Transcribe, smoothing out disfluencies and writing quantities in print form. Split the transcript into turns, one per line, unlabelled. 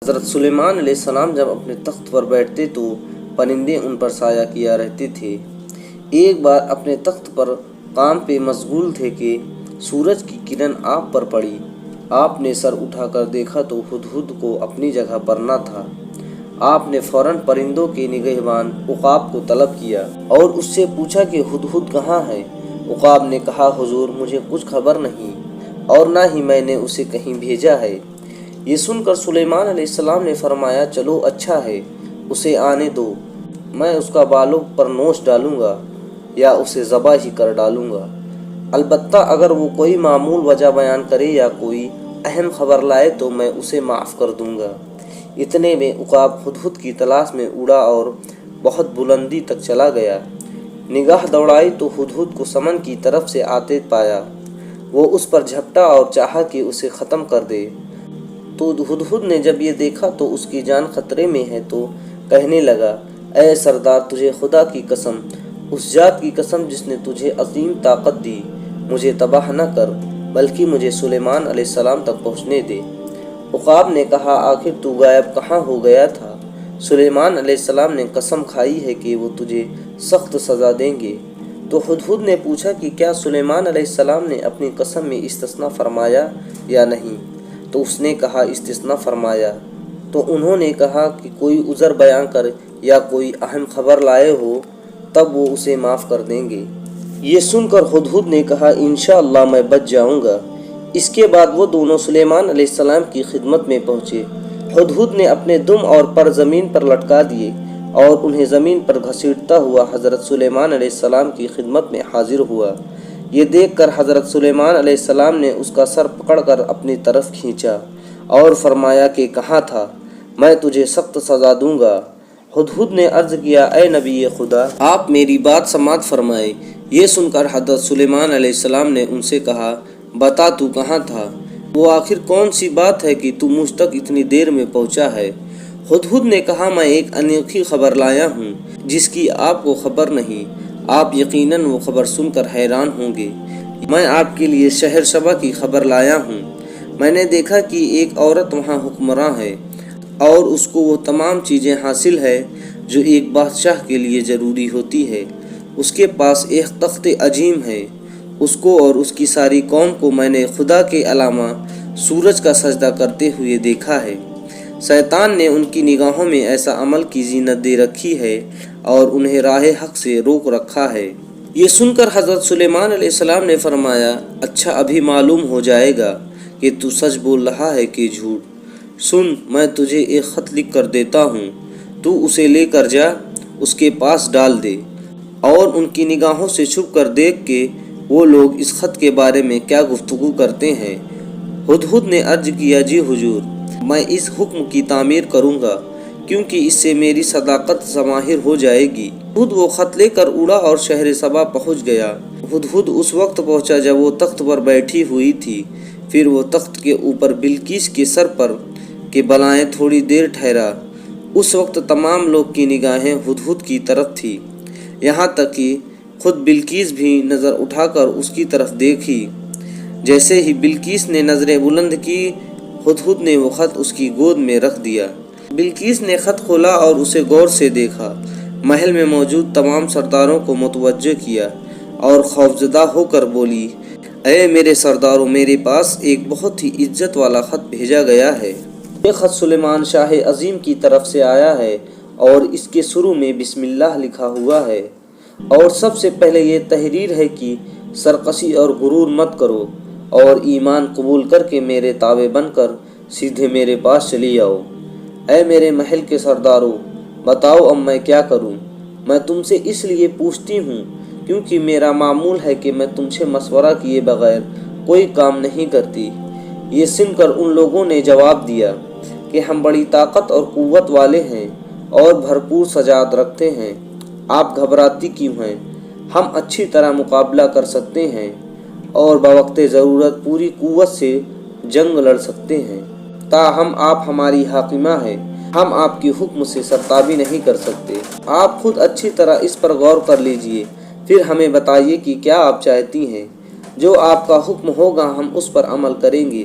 حضرت سلیمان علیہ السلام جب اپنے تخت پر بیٹھتے تو پرندے ان پر سایہ کیا رہتے تھے۔ ایک بار اپنے تخت پر کام پہ مشغول تھے کہ سورج کی کرن آپ پر پڑی۔ آپ نے سر اٹھا کر دیکھا تو ہدہد کو اپنی جگہ پر نہ تھا۔ آپ نے فوراً پرندوں کے نگہبان عقاب کو طلب کیا اور اس سے پوچھا کہ ہدہد کہاں ہے؟ عقاب نے کہا، حضور مجھے کچھ خبر نہیں اور نہ ہی میں نے اسے کہیں بھیجا ہے۔ یہ سن کر سلیمان علیہ السلام نے فرمایا، چلو اچھا ہے، اسے آنے دو، میں اس کا بالوں پر نوش ڈالوں گا یا اسے ذبح ہی کر ڈالوں گا۔ البتہ اگر وہ کوئی معمول وجہ بیان کرے یا کوئی اہم خبر لائے تو میں اسے معاف کر دوں گا۔ اتنے میں عقاب ہدہد کی تلاش میں اڑا اور بہت بلندی تک چلا گیا۔ نگاہ دوڑائی تو ہدہد کو سمن کی طرف سے آتے پایا۔ وہ اس پر جھپٹا اور چاہا کہ اسے ختم کر دے۔ تو ہدہد نے جب یہ دیکھا تو اس کی جان خطرے میں ہے تو کہنے لگا، اے سردار، تجھے خدا کی قسم، اس ذات کی قسم جس نے تجھے عظیم طاقت دی، مجھے تباہ نہ کر بلکہ مجھے سلیمان علیہ السلام تک پہنچنے دے۔ عقاب نے کہا، آخر تو غائب کہاں ہو گیا تھا؟ سلیمان علیہ السلام نے قسم کھائی ہے کہ وہ تجھے سخت سزا دیں گے۔ تو ہدہد نے پوچھا کہ کیا سلیمان علیہ السلام نے اپنی قسم میں استثناء فرمایا یا نہیں؟ تو اس نے کہا، استثناء فرمایا۔ تو انہوں نے کہا کہ کوئی عذر بیان کر یا کوئی اہم خبر لائے ہو تب وہ اسے معاف کر دیں گے۔ یہ سن کر ہدہد نے کہا، انشاءاللہ میں بچ جاؤں گا۔ اس کے بعد وہ دونوں سلیمان علیہ السلام کی خدمت میں پہنچے۔ ہدہد نے اپنے دم اور پر زمین پر لٹکا دیے اور انہیں زمین پر گھسیٹتا ہوا حضرت سلیمان علیہ السلام کی خدمت میں حاضر ہوا۔ یہ دیکھ کر حضرت سلیمان علیہ السلام نے اس کا سر پکڑ کر اپنی طرف کھینچا اور فرمایا کہ کہاں تھا؟ میں تجھے سخت سزا دوں گا۔ ہدہد نے عرض کیا، اے نبی خدا، آپ میری بات سماعت فرمائیں۔ یہ سن کر حضرت سلیمان علیہ السلام نے ان سے کہا، بتا تو کہاں تھا؟ وہ آخر کون سی بات ہے کہ تو مجھ تک اتنی دیر میں پہنچا ہے؟ ہدہد نے کہا، میں ایک انوکھی خبر لایا ہوں جس کی آپ کو خبر نہیں۔ آپ یقیناً وہ خبر سن کر حیران ہوں گے۔ میں آپ کے لیے شہر سبا کی خبر لایا ہوں۔ میں نے دیکھا کہ ایک عورت وہاں حکمراں ہے اور اس کو وہ تمام چیزیں حاصل ہے جو ایک بادشاہ کے لیے ضروری ہوتی ہے۔ اس کے پاس ایک تخت عظیم ہے۔ اس کو اور اس کی ساری قوم کو میں نے خدا کے علاوہ سورج کا سجدہ کرتے ہوئے دیکھا ہے۔ شیطان نے ان کی نگاہوں میں ایسا عمل کی زینت دے رکھی ہے اور انہیں راہ حق سے روک رکھا ہے۔ یہ سن کر حضرت سلیمان علیہ السلام نے فرمایا، اچھا ابھی معلوم ہو جائے گا کہ تو سچ بول رہا ہے کہ جھوٹ۔ سن، میں تجھے ایک خط لکھ کر دیتا ہوں، تو اسے لے کر جا، اس کے پاس ڈال دے اور ان کی نگاہوں سے چھپ کر دیکھ کہ وہ لوگ اس خط کے بارے میں کیا گفتگو کرتے ہیں۔ ہدہد نے عرض کیا، جی حضور، میں اس حکم کی تعمیر کروں گا کیونکہ اس سے میری صداقت ظاہر ہو جائے گی۔ ہدہد وہ خط لے کر اڑا اور شہر سبا پہنچ گیا۔ ہدہد اس وقت پہنچا جب وہ تخت پر بیٹھی ہوئی تھی۔ پھر وہ تخت کے اوپر بلقیس کے سر پر کے بلائیں تھوڑی دیر ٹھہرا۔ اس وقت تمام لوگ کی نگاہیں ہدہد کی طرف تھی، یہاں تک کہ خود بلقیس بھی نظر اٹھا کر اس کی طرف دیکھی۔ جیسے ہی بلقیس نے نظریں بلند کی، ہدہد نے وہ خط اس کی گود میں رکھ دیا۔ بلقیس نے خط کھولا اور اسے غور سے دیکھا، محل میں موجود تمام سرداروں کو متوجہ کیا اور خوفزدہ ہو کر بولی، اے میرے سرداروں، میرے پاس ایک بہت ہی عزت والا خط بھیجا گیا ہے۔ یہ خط سلیمان شاہ عظیم کی طرف سے آیا ہے اور اس کے شروع میں بسم اللہ لکھا ہوا ہے، اور سب سے پہلے یہ تحریر ہے کہ سرکشی اور غرور مت کرو اور ایمان قبول کر کے میرے تابع بن کر سیدھے میرے پاس چلی آؤ۔ اے میرے محل کے سرداروں، بتاؤ اب میں کیا کروں؟ میں تم سے اس لیے پوچھتی ہوں کیونکہ میرا معمول ہے کہ میں تم سے مشورہ کیے بغیر کوئی کام نہیں کرتی۔ یہ سن کر ان لوگوں نے جواب دیا کہ ہم بڑی طاقت اور قوت والے ہیں اور بھرپور شجاعت رکھتے ہیں، آپ گھبراتی کیوں ہیں؟ ہم اچھی طرح مقابلہ کر سکتے ہیں اور بوقت ضرورت پوری قوت سے جنگ لڑ سکتے ہیں، تاہم آپ ہماری حاکمہ ہیں، ہم آپ کی حکم سے سرتابی نہیں کر سکتے۔ آپ خود اچھی طرح اس پر غور کر لیجئے، پھر ہمیں بتائیے کہ کیا آپ چاہتی ہیں۔ جو آپ کا حکم ہوگا ہم اس پر عمل کریں گے۔